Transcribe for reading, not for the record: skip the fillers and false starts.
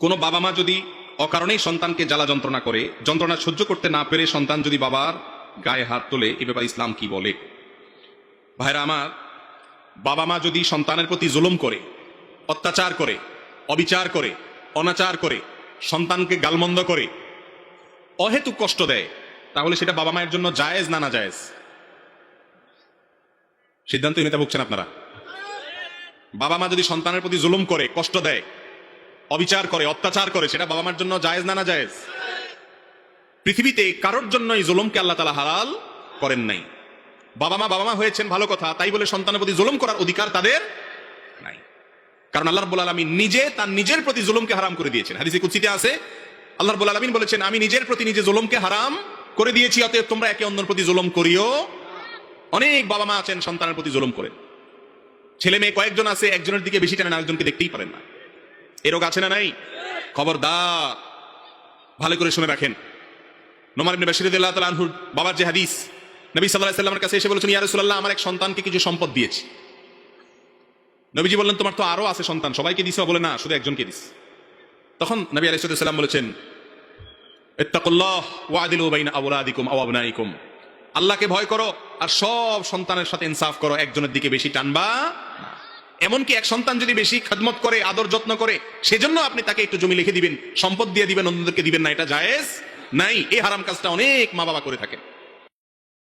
কোনো বাবা মা যদি অকারণেই সন্তানকে জ্বালা যন্ত্রণা করে, যন্ত্রণা সহ্য করতে না পেরে সন্তান যদি বাবার গায়ে হাত তোলে, এ ব্যাপারে ইসলাম কি বলে? ভাইরা আমার, বাবা মা যদি সন্তানের প্রতি জুলুম করে, অত্যাচার করে, অবিচার করে, অনাচার করে, সন্তানকে গালমন্দ করে, অহেতুক কষ্ট দেয়, তাহলে সেটা বাবা মায়ের জন্য জায়েজ না না জায়েজ? সিদ্ধান্তহীনতা ভুগছেন আপনারা। বাবা মা যদি সন্তানের প্রতি জুলুম করে, কষ্ট দেয়, অবিচার করে, অত্যাচার করে, সেটা বাবা মার জন্য জায়েজ না না জায়েজ? পৃথিবীতে কারোর জন্য এই জুলুমকে আল্লাহ তাআলা হালাল করেন নাই। বাবা মা হয়েছেন ভালো কথা, তাই বলে সন্তানের প্রতি জুলুম করার অধিকার তাদের নাই। কারণ আল্লাহ রাব্বুল আলামিন নিজে তার নিজের প্রতি জুলুমকে হারাম করে দিয়েছেন। হাদিসে কুদসিতে আছে, আল্লাহ রাব্বুল আলামিন বলেছেন, আমি নিজের প্রতি নিজে জুলুমকে হারাম করে দিয়েছি, অতএব তোমরা একে অন্যের প্রতি জুলুম করিও। অনেক বাবা মা আছেন সন্তানের প্রতি জুলুম করেন। ছেলে মেয়ে কয়েকজন আছে, একজনের দিকে বেশি টানেন, আরেকজনকে দেখতেই পারেন না। এ রোগ আছে না নাই? খবরদার, ভালো করে শুনে রাখেন। নোমান ইবনে বাশির রাদিয়াল্লাহু তাআলা আনহুর বাবার যে হাদিস, নবী সাল্লাল্লাহু আলাইহি ওয়াসাল্লামের কাছে এসে বলেছেন, ইয়া রাসূলুল্লাহ, আমার এক সন্তানকে কিছু সম্পদ দিয়েছি। নবীজি বললেন, তোমার তো আরো আছে সন্তান, সবাইকে দিছো? বলে না, শুধু একজনকে দিস। তখন নবী আলাইহিস সালাম বলেছেন, ইত্তাকুল্লাহ ওয়াদিলু বাইনা আওলাদিকুম আও আবনাইকুম, আল্লাহকে ভয় করো আর সব সন্তানের সাথে ইনসাফ করো, একজনের দিকে বেশি টানবা না। এমনকি এক সন্তান যদি বেশি খেদমত করে, আদর যত্ন করে, সেজন্য আপনি তাকে একটু জমি লিখে দিবেন, সম্পদ দিয়ে দিবেন, অন্যদেরকে দিবেন না, এটা জায়েজ নাই। এই হারাম কাজটা অনেক মা বাবা করে থাকেন।